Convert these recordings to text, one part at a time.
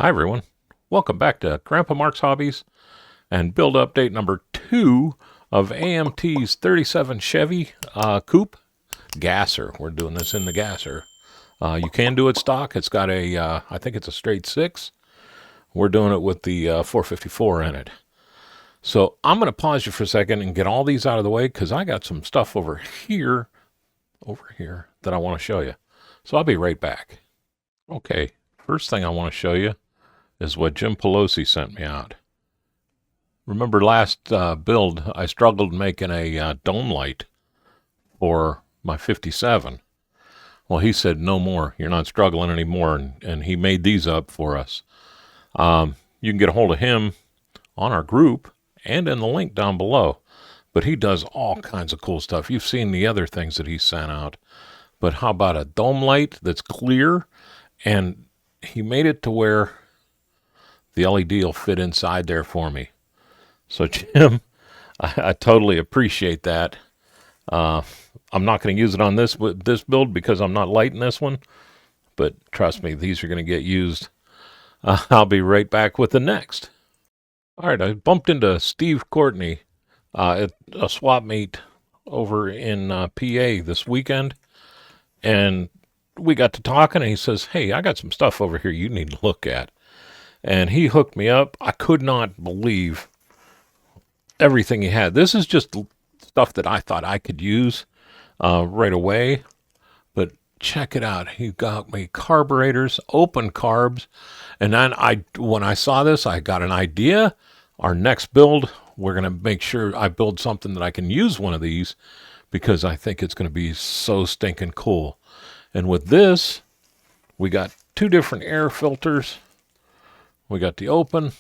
Hi, everyone. Welcome back to Grandpa Mark's Hobbies and build update number 2 of AMT's 37 Chevy coupe gasser. We're doing this in the gasser. You can do it stock. It's got a, I think it's a straight 6. We're doing it with the 454 in it. So I'm going to pause you for a second and get all these out of the way because I got some stuff over here that I want to show you. So I'll be right back. Okay, first thing I want to show you is what Jim Pelosi sent me out. Remember last build, I struggled making a dome light for my 57. Well, he said, no more. You're not struggling anymore, and he made these up for us. You can get a hold of him on our group and in the link down below. But he does all kinds of cool stuff. You've seen the other things that he sent out. But how about a dome light that's clear? And he made it to where the LED will fit inside there for me. So, Jim, I totally appreciate that. I'm not going to use it on this build because I'm not lighting this one. But trust me, these are going to get used. I'll be right back with the next. All right, I bumped into Steve Courtney at a swap meet over in PA this weekend. And we got to talking, and he says, hey, I got some stuff over here you need to look at. And he hooked me up. I could not believe everything he had. This is just stuff that I thought I could use right away. But check it out. He got me carburetors, open carbs. And then when I saw this, I got an idea. Our next build, we're going to make sure I build something that I can use one of these because I think it's going to be so stinking cool. And with this, we got 2 different air filters. We got the open.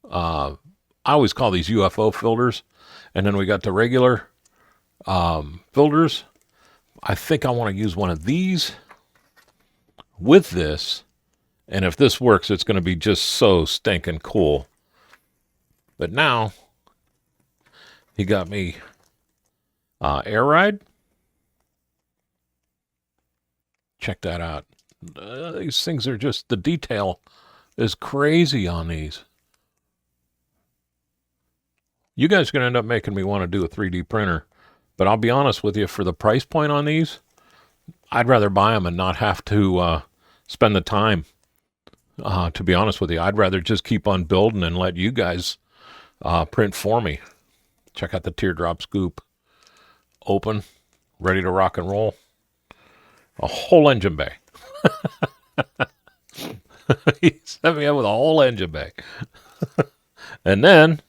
I always call these UFO filters. And then we got the regular filters. I think I want to use one of these with this. And if this works, it's going to be just so stinking cool. But now, he got me air ride. Check that out. These things are just, the detail is crazy on these. You guys are going to end up making me want to do a 3D printer. But I'll be honest with you, for the price point on these, I'd rather buy them and not have to spend the time. To be honest with you, I'd rather just keep on building and let you guys print for me. Check out the teardrop scoop. Open, ready to rock and roll. A whole engine bay. He set me up with a whole engine bay. And then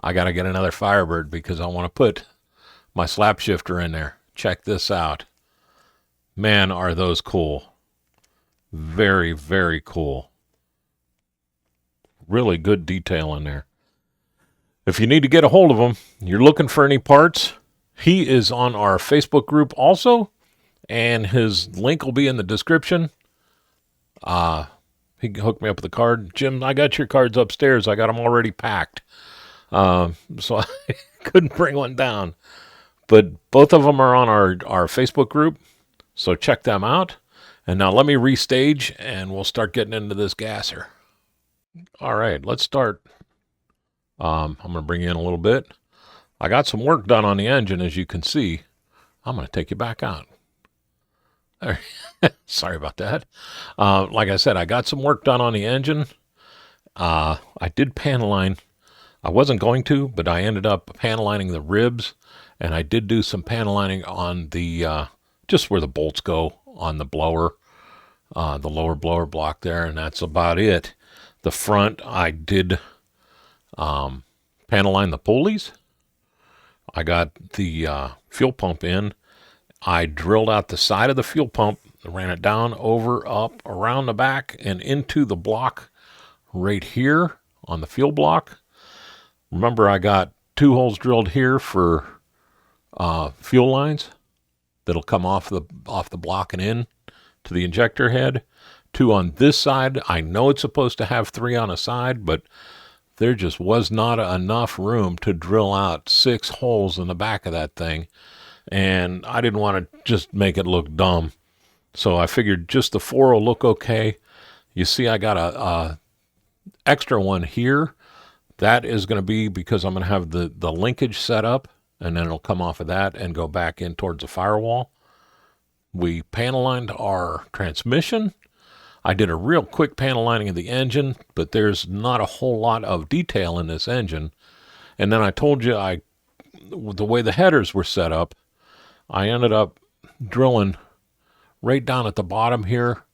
I got to get another Firebird because I want to put my slap shifter in there. Check this out. Man, are those cool. Very, very cool. Really good detail in there. If you need to get a hold of him, you're looking for any parts, he is on our Facebook group also, and his link will be in the description. He hooked me up with a card. Jim, I got your cards upstairs. I got them already packed. So I couldn't bring one down. But both of them are on our Facebook group, so check them out. And now let me restage, and we'll start getting into this gasser. All right, let's start. I'm going to bring you in a little bit. I got some work done on the engine, as you can see. I'm going to take you back out. Sorry about that. Like I said, I got some work done on the engine. I did panel line. I wasn't going to, but I ended up panel lining the ribs, and I did do some panel lining on the just where the bolts go on the blower, the lower blower block there, and that's about it. The front, I did panel line the pulleys. I got the fuel pump in. I drilled out the side of the fuel pump, ran it down, over, up, around the back, and into the block right here on the fuel block. Remember, I got 2 holes drilled here for fuel lines that'll come off the block and in to the injector head. 2 on this side. I know it's supposed to have 3 on a side, but there just was not enough room to drill out 6 holes in the back of that thing. And I didn't want to just make it look dumb. So I figured just the 4 will look okay. You see I got a extra one here. That is going to be because I'm going to have the linkage set up, and then it'll come off of that and go back in towards the firewall. We panel lined our transmission. I did a real quick panel lining of the engine, but there's not a whole lot of detail in this engine. And then I told you the way the headers were set up, I ended up drilling right down at the bottom here.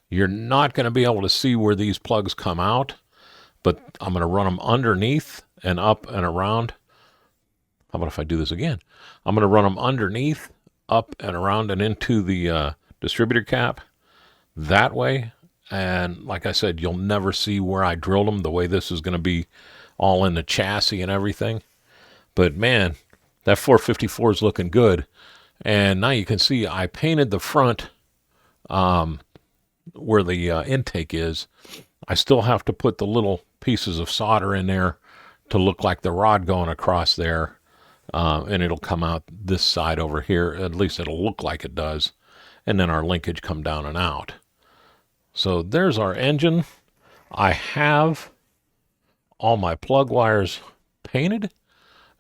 You're not going to be able to see where these plugs come out, but I'm going to run them underneath and up and around. How about if I do this again? I'm going to run them underneath, up and around and into the distributor cap that way. And like I said, you'll never see where I drilled them, the way this is going to be all in the chassis and everything. But man, that 454 is looking good. And now you can see I painted the front where the intake is. I still have to put the little pieces of solder in there to look like the rod going across there. And it'll come out this side over here. At least it'll look like it does. And then our linkage come down and out. So there's our engine. I have all my plug wires painted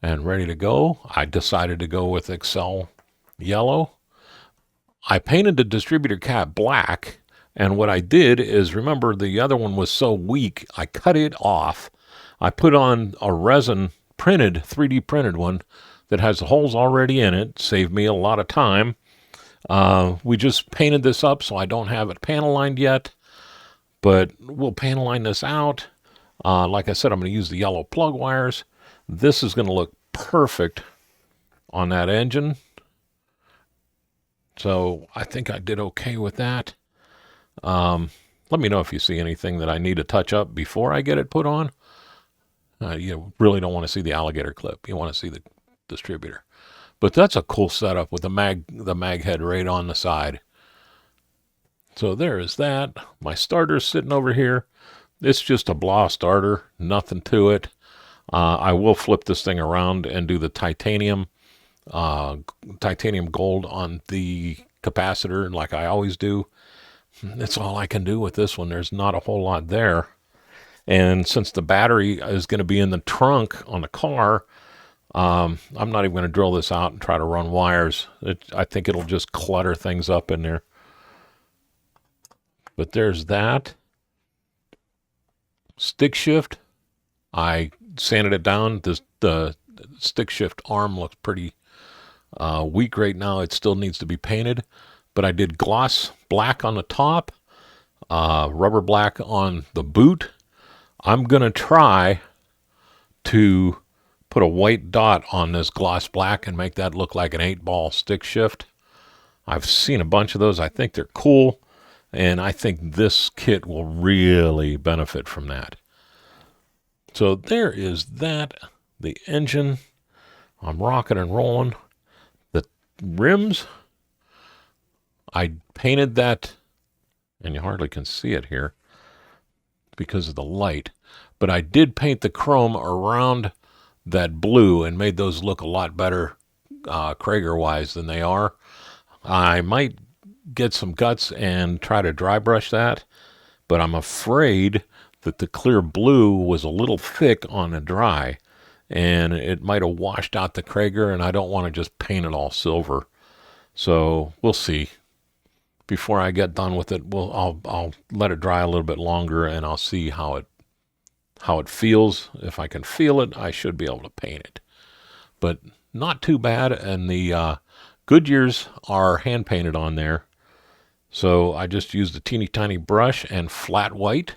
and ready to go. I decided to go with Excel yellow. I painted the distributor cap black, and what I did is, remember the other one was so weak, I cut it off. I put on a resin printed, 3D printed one that has the holes already in it. Saved me a lot of time. We just painted this up, so I don't have it panel lined yet, but we'll panel line this out. Like I said, I'm going to use the yellow plug wires. This is going to look perfect on that engine. So I think I did okay with that. Let me know if you see anything that I need to touch up before I get it put on. You really don't want to see the alligator clip. You want to see the distributor. But that's a cool setup with the mag head right on the side. So there is that. My starter's sitting over here. It's just a blah starter, nothing to it. I will flip this thing around and do the titanium gold on the capacitor like I always do. That's all I can do with this one. There's not a whole lot there. And since the battery is going to be in the trunk on the car, I'm not even going to drill this out and try to run wires. I think it'll just clutter things up in there. But there's that. Stick shift. I sanded it down. The stick shift arm looks pretty weak right now. It still needs to be painted. But I did gloss black on the top, rubber black on the boot. I'm going to try to put a white dot on this gloss black and make that look like an 8-ball stick shift. I've seen a bunch of those. I think they're cool, and I think this kit will really benefit from that. So there is that. The engine. I'm rocking and rolling. The rims, I painted that, and you hardly can see it here because of the light, but I did paint the chrome around that blue and made those look a lot better Krager-wise than they are. I might get some guts and try to dry brush that, but I'm afraid that the clear blue was a little thick on the dry, and it might have washed out the Krager, and I don't want to just paint it all silver. So we'll see. Before I get done with it, I'll let it dry a little bit longer, and I'll see how it feels. If I can feel it, I should be able to paint it. But not too bad, and the Goodyears are hand painted on there. So I just used a teeny tiny brush and flat white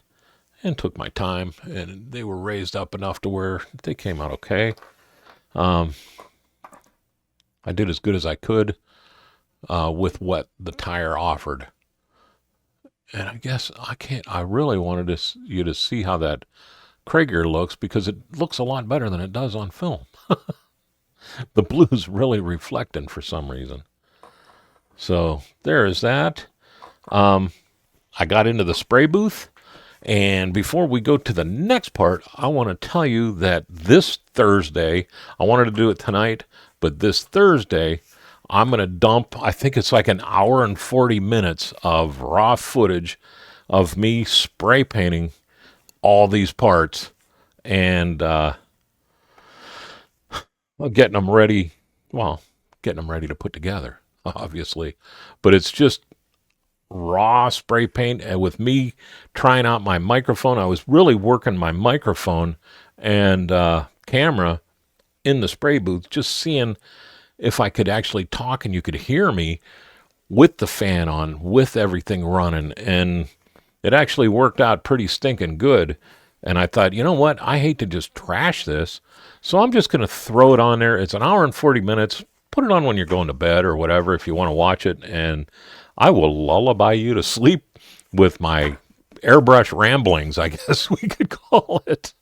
and took my time, and they were raised up enough to where they came out okay. I did as good as I could with what the tire offered. And I guess I really wanted you to see how that Krager looks, because it looks a lot better than it does on film. The blue's really reflecting for some reason. So there is that. I got into the spray booth, and before we go to the next part, I want to tell you that this Thursday, I wanted to do it tonight, but this Thursday, I'm going to dump, I think it's like an hour and 40 minutes of raw footage of me spray painting all these parts and getting them ready. Well, getting them ready to put together, obviously. But it's just raw spray paint. And with me trying out my microphone, I was really working my microphone and camera in the spray booth, just seeing if I could actually talk and you could hear me with the fan on, with everything running. And it actually worked out pretty stinking good. And I thought, you know what? I hate to just trash this. So I'm just going to throw it on there. It's an hour and 40 minutes. Put it on when you're going to bed or whatever if you want to watch it. And I will lullaby you to sleep with my airbrush ramblings, I guess we could call it.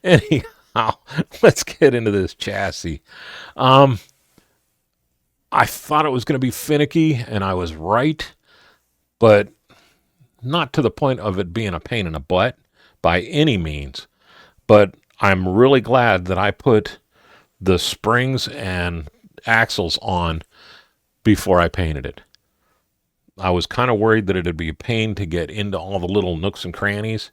Anyhow, let's get into this chassis. I thought it was going to be finicky, and I was right, but not to the point of it being a pain in the butt by any means. But I'm really glad that I put the springs and axles on before I painted it. I was kind of worried that it'd be a pain to get into all the little nooks and crannies,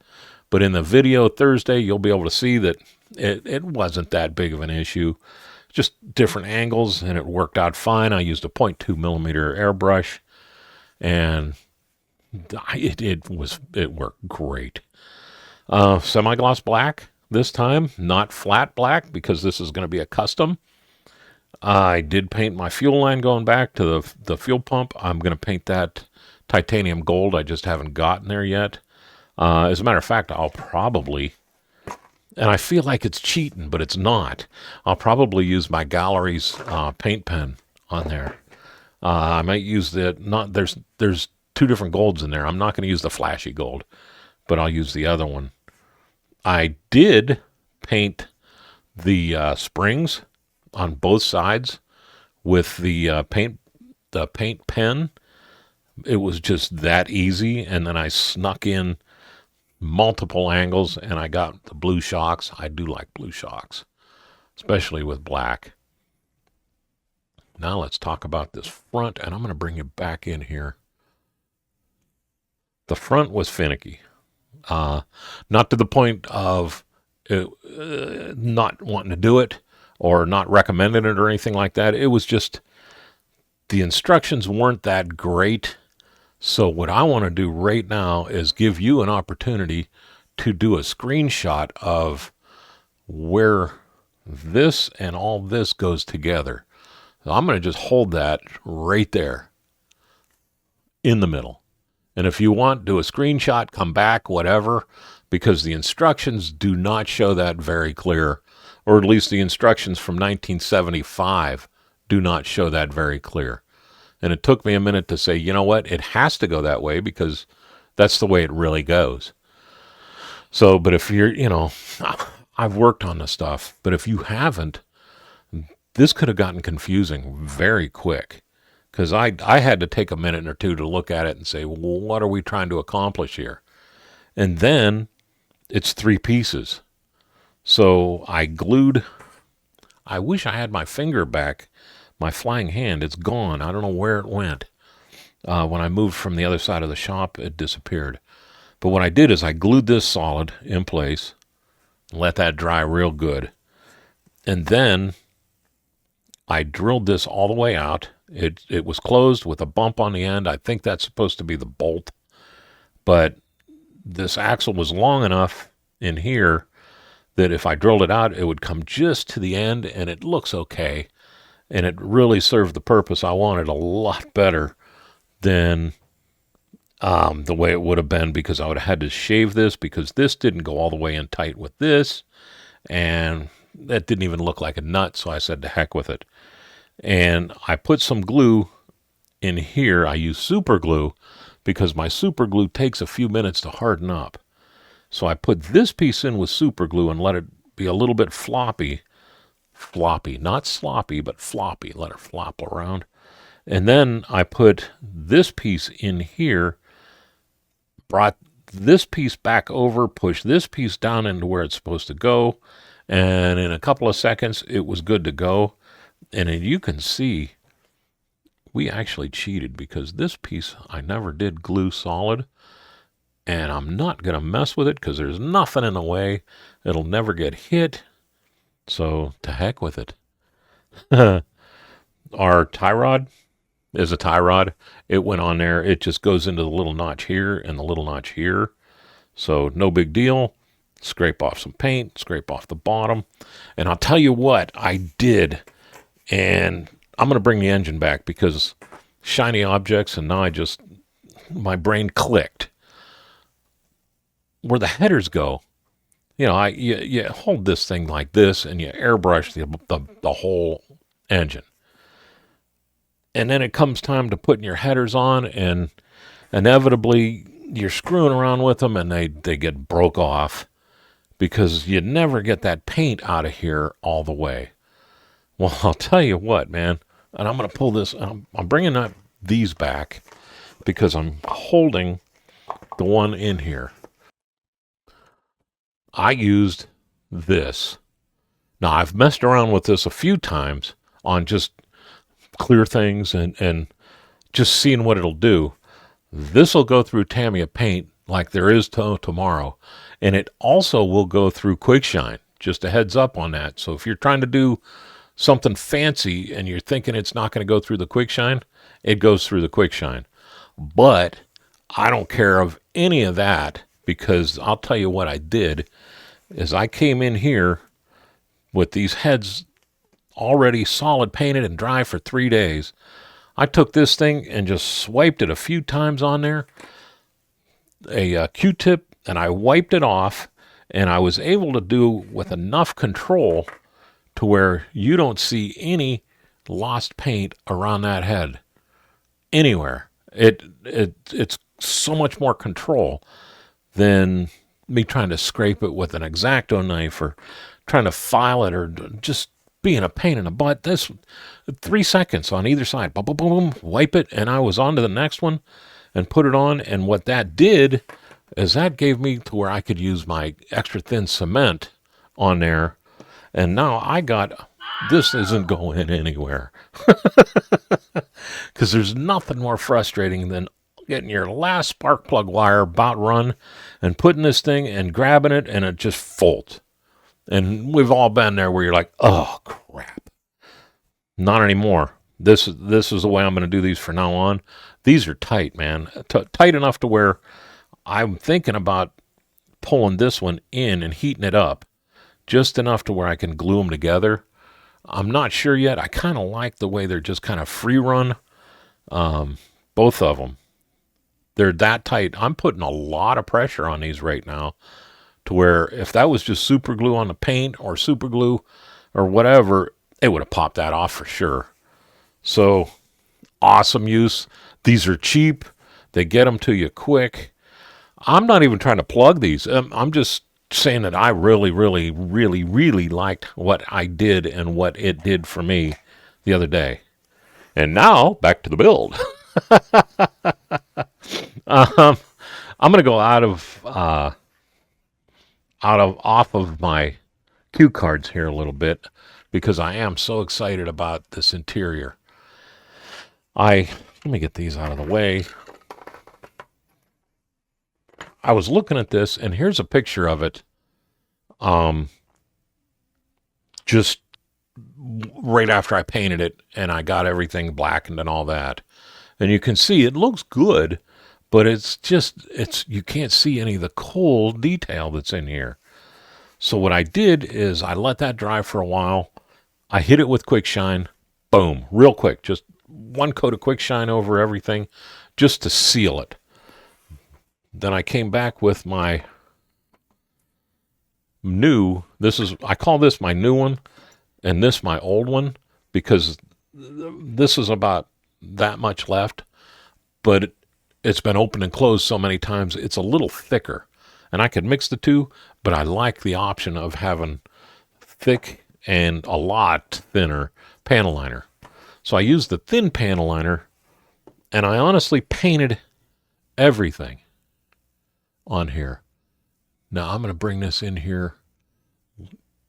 but in the video Thursday, you'll be able to see that it wasn't that big of an issue. Just different angles, and it worked out fine. I used a 0.2 millimeter airbrush, and it worked great. Semi-gloss black this time, not flat black, because this is going to be a custom. I did paint my fuel line going back to the fuel pump. I'm going to paint that titanium gold. I just haven't gotten there yet. As a matter of fact, I'll probably, and I feel like it's cheating, but it's not. I'll probably use my Gallery's paint pen on there. I might use there's two different golds in there. I'm not going to use the flashy gold, but I'll use the other one. I did paint the springs on both sides with the paint pen. It was just that easy, and then I snuck in multiple angles, and I got the blue shocks. I do like blue shocks, especially with black. Now let's talk about this front, and I'm going to bring you back in here. The front was finicky. Not to the point of not wanting to do it or not recommending it or anything like that. It was just the instructions weren't that great. So what I want to do right now is give you an opportunity to do a screenshot of where this and all this goes together. So I'm going to just hold that right there in the middle. And if you want, do a screenshot, come back, whatever, because the instructions do not show that very clear, or at least the instructions from 1975 do not show that very clear. And it took me a minute to say, you know what, it has to go that way because that's the way it really goes. So, but if you're, I've worked on this stuff, but if you haven't, this could have gotten confusing very quick. Because I had to take a minute or two to look at it and say, well, what are we trying to accomplish here? And then it's 3 pieces. So I glued, I wish I had my finger back, my flying hand. It's gone. I don't know where it went. When I moved from the other side of the shop, it disappeared. But what I did is I glued this solid in place, let that dry real good. And then I drilled this all the way out. It was closed with a bump on the end. I think that's supposed to be the bolt. But this axle was long enough in here that if I drilled it out, it would come just to the end, and it looks okay. And it really served the purpose I wanted a lot better than the way it would have been, because I would have had to shave this because this didn't go all the way in tight with this. And that didn't even look like a nut, so I said to heck with it. And I put some glue in here. I use super glue because my super glue takes a few minutes to harden up. So I put this piece in with super glue and let it be a little bit floppy, not sloppy, but floppy. Let it flop around. And then I put this piece in here, brought this piece back over, pushed this piece down into where it's supposed to go. And in a couple of seconds, it was good to go. And you can see we actually cheated because this piece I never did glue solid. and I'm not going to mess with it because there's nothing in the way. It'll never get hit. So to heck with it. Our tie rod is a tie rod. It went on there. It just goes into the little notch here and the little notch here. So no big deal. Scrape off some paint, scrape off the bottom. And I'll tell you what I did. And I'm going to bring the engine back because shiny objects, and now my brain clicked. Where the headers go, you hold this thing like this and you airbrush the whole engine. And then it comes time to putting your headers on, and inevitably you're screwing around with them and they get broke off because you never get that paint out of here all the way. Well, I'll tell you what, man, and I'm going to pull this, I'm bringing these back because I'm holding the one in here. I used this. Now, I've messed around with this a few times on just clear things and just seeing what it'll do. This will go through Tamiya paint like there is tomorrow, and it also will go through Quickshine. Just a heads up on that. So if you're trying to do something fancy and you're thinking it's not going to go through the Quickshine, it goes through the Quickshine. But I don't care of any of that, because I'll tell you what I did is I came in here with these heads already solid painted and dry for 3 days. I took this thing and just swiped it a few times on there, a Q-tip, and I wiped it off, and I was able to do with enough control to where you don't see any lost paint around that head anywhere. It's so much more control than me trying to scrape it with an X-Acto knife or trying to file it or just being a pain in the butt. This 3 seconds on either side, boom, boom, boom, wipe it, and I was on to the next one and put it on. And what that did is that gave me to where I could use my extra thin cement on there. And now this isn't going anywhere. Because there's nothing more frustrating than getting your last spark plug wire about run and putting this thing and grabbing it and it just folds. And we've all been there where you're like, oh, crap. Not anymore. This is the way I'm going to do these from now on. These are tight, man. Tight enough to where I'm thinking about pulling this one in and heating it up just enough to where I can glue them together. I'm not sure yet. I kind of like the way they're just kind of free run. Both of them. They're that tight. I'm putting a lot of pressure on these right now to where if that was just super glue on the paint or super glue or whatever, it would have popped that off for sure. So awesome use. These are cheap. They get them to you quick. I'm not even trying to plug these. I'm just saying that I really, really, really, really liked what I did and what it did for me the other day. And now back to the build. I'm going to go off of my cue cards here a little bit because I am so excited about this interior. Let me get these out of the way. I was looking at this, and here's a picture of it. Just right after I painted it, and I got everything blackened and all that. And you can see it looks good, but you can't see any of the cool detail that's in here. So what I did is I let that dry for a while. I hit it with Quickshine. Boom, real quick. Just one coat of Quickshine over everything just to seal it. Then I came back with my I call this my new one and this my old one because this is about that much left, but it's been opened and closed so many times it's a little thicker, and I could mix the two, but I like the option of having thick and a lot thinner panel liner. So I used the thin panel liner, and I honestly painted everything on here. Now I'm going to bring this in here.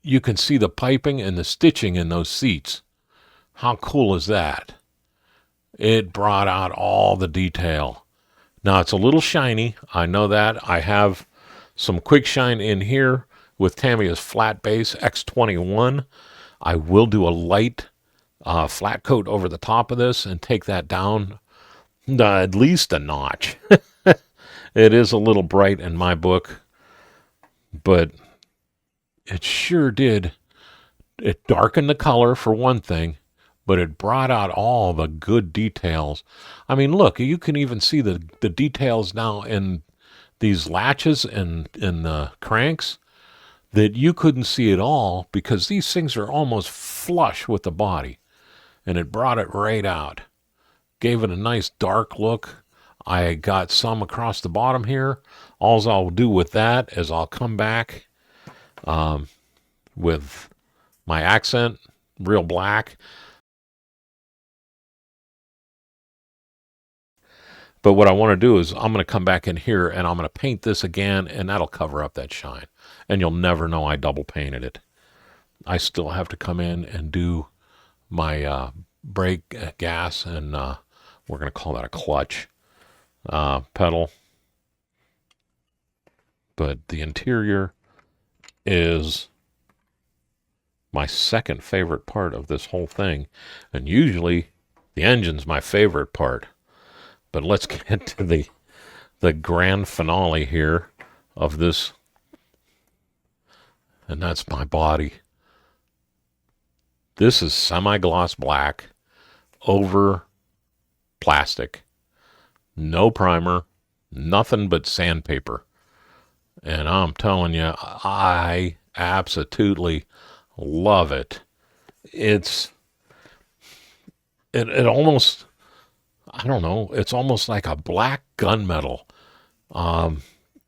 You can see the piping and the stitching in those seats. How cool is that? It brought out all the detail Now, it's a little shiny. I know that. I have some quick shine in here with Tamiya's flat base X21. I will do a light flat coat over the top of this and take that down at least a notch. It is a little bright in my book, but it sure did. It darkened the color for one thing, but it brought out all the good details. I mean, look, you can even see the details now in these latches and in the cranks that you couldn't see at all because these things are almost flush with the body, and it brought it right out. Gave it a nice dark look. I got some across the bottom here. All I'll do with that is I'll come back with my accent, real black. But what I want to do is I'm going to come back in here and I'm going to paint this again, and that'll cover up that shine. And you'll never know I double painted it. I still have to come in and do my brake gas, and we're going to call that a clutch pedal. But the interior is my second favorite part of this whole thing. And usually the engine's my favorite part. But let's get to the grand finale here of this. And that's my body. This is semi-gloss black over plastic. No primer, nothing but sandpaper. And I'm telling you, I absolutely love it. It almost, I don't know, it's almost like a black gunmetal,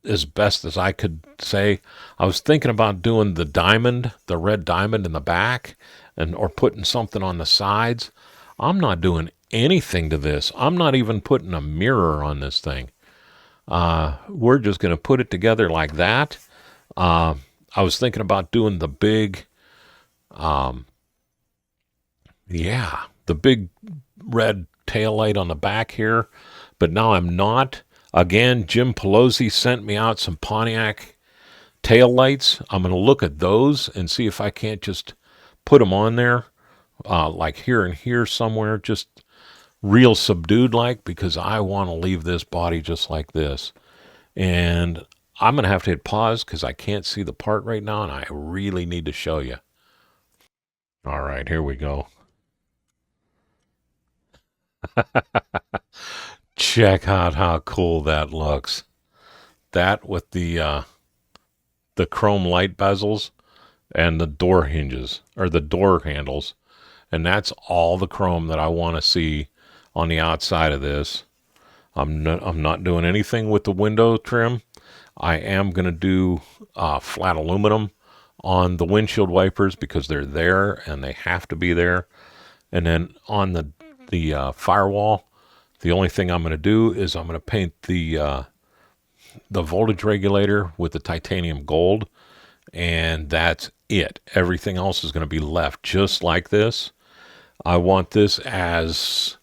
as best as I could say. I was thinking about doing the diamond, the red diamond in the back, or putting something on the sides. I'm not doing anything to this. I'm not even putting a mirror on this thing. We're just going to put it together like that. I was thinking about doing the big, the big red tail light on the back here, but now I'm not. Again, Jim Pelosi sent me out some Pontiac tail lights. I'm going to look at those and see if I can't just put them on there, like here and here somewhere, just real subdued like, because I want to leave this body just like this. And I'm going to have to hit pause because I can't see the part right now, and I really need to show you. All right, here we go. Check out how cool that looks. That with the chrome light bezels and the door hinges, or the door handles. And that's all the chrome that I want to see on the outside of this. I'm not doing anything with the window trim. I am going to do flat aluminum on the windshield wipers because they're there and they have to be there. And then on the firewall, the only thing I'm going to do is I'm going to paint the voltage regulator with the titanium gold, and that's it. Everything else is going to be left just like this. I want this as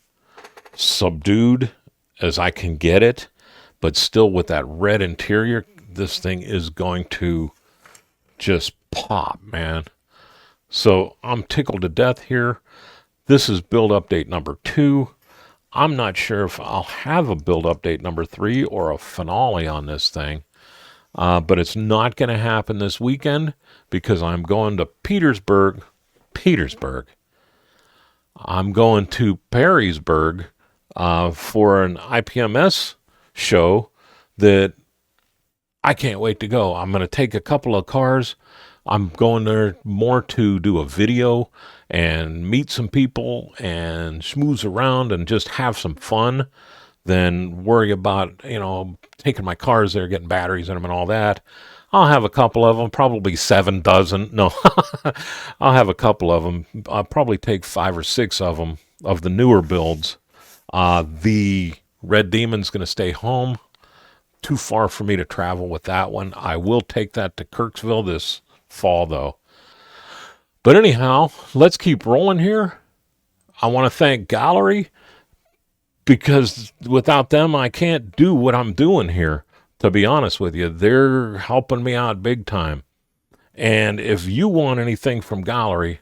subdued as I can get it, but still with that red interior. This thing is going to just pop, man. So I'm tickled to death here. This is build update number 2. I'm not sure if I'll have a build update number 3 or a finale on this thing, but it's not going to happen this weekend because I'm going to Petersburg. I'm going to Perrysburg for an IPMS show that I can't wait to go. I'm going to take a couple of cars. I'm going there more to do a video and meet some people and schmooze around and just have some fun than worry about, taking my cars there, getting batteries in them and all that. I'll have a couple of them, probably 7 dozen. No, I'll have a couple of them. I'll probably take 5 or 6 of them, of the newer builds. The Red Demon's going to stay home. Too far for me to travel with that one. I will take that to Kirksville this fall, though. But anyhow, let's keep rolling here. I want to thank Gallery because without them, I can't do what I'm doing here. To be honest with you, they're helping me out big time. And if you want anything from Gallery,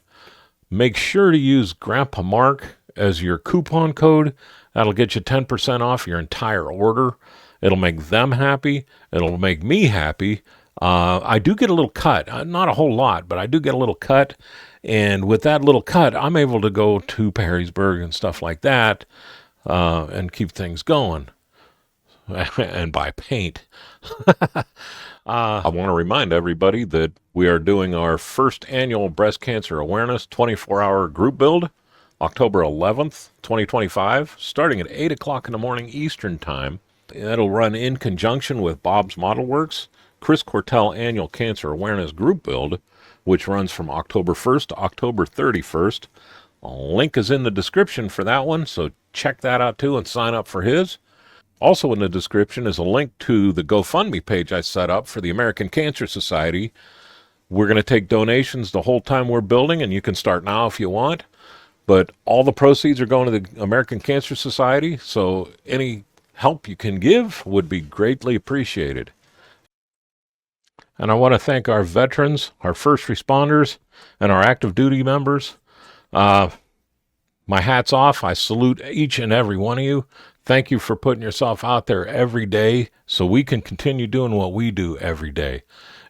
make sure to use Grandpa Mark as your coupon code. That'll get you 10% off your entire order. It'll make them happy. It'll make me happy. I do get a little cut, not a whole lot, but I do get a little cut. And with that little cut, I'm able to go to Perrysburg and stuff like that and keep things going and buy paint. I want to remind everybody that we are doing our first annual breast cancer awareness 24-hour group build, October 11th, 2025, starting at 8 o'clock in the morning Eastern Time. It'll run in conjunction with Bob's Model Works Chris Cortell Annual Cancer Awareness Group Build, which runs from October 1st to October 31st. A link is in the description for that one, so check that out too and sign up for his. Also in the description is a link to the GoFundMe page I set up for the American Cancer Society. We're going to take donations the whole time we're building, and you can start now if you want. But all the proceeds are going to the American Cancer Society, so any help you can give would be greatly appreciated. And I want to thank our veterans, our first responders, and our active duty members. My hat's off. I salute each and every one of you. Thank you for putting yourself out there every day so we can continue doing what we do every day.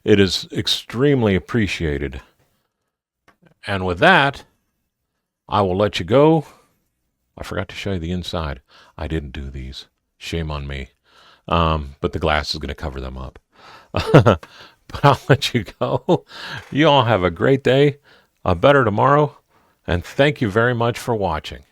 It is extremely appreciated. And with that, I will let you go. I forgot to show you the inside. I didn't do these. Shame on me. But the glass is going to cover them up. But I'll let you go. You all have a great day, a better tomorrow, and thank you very much for watching.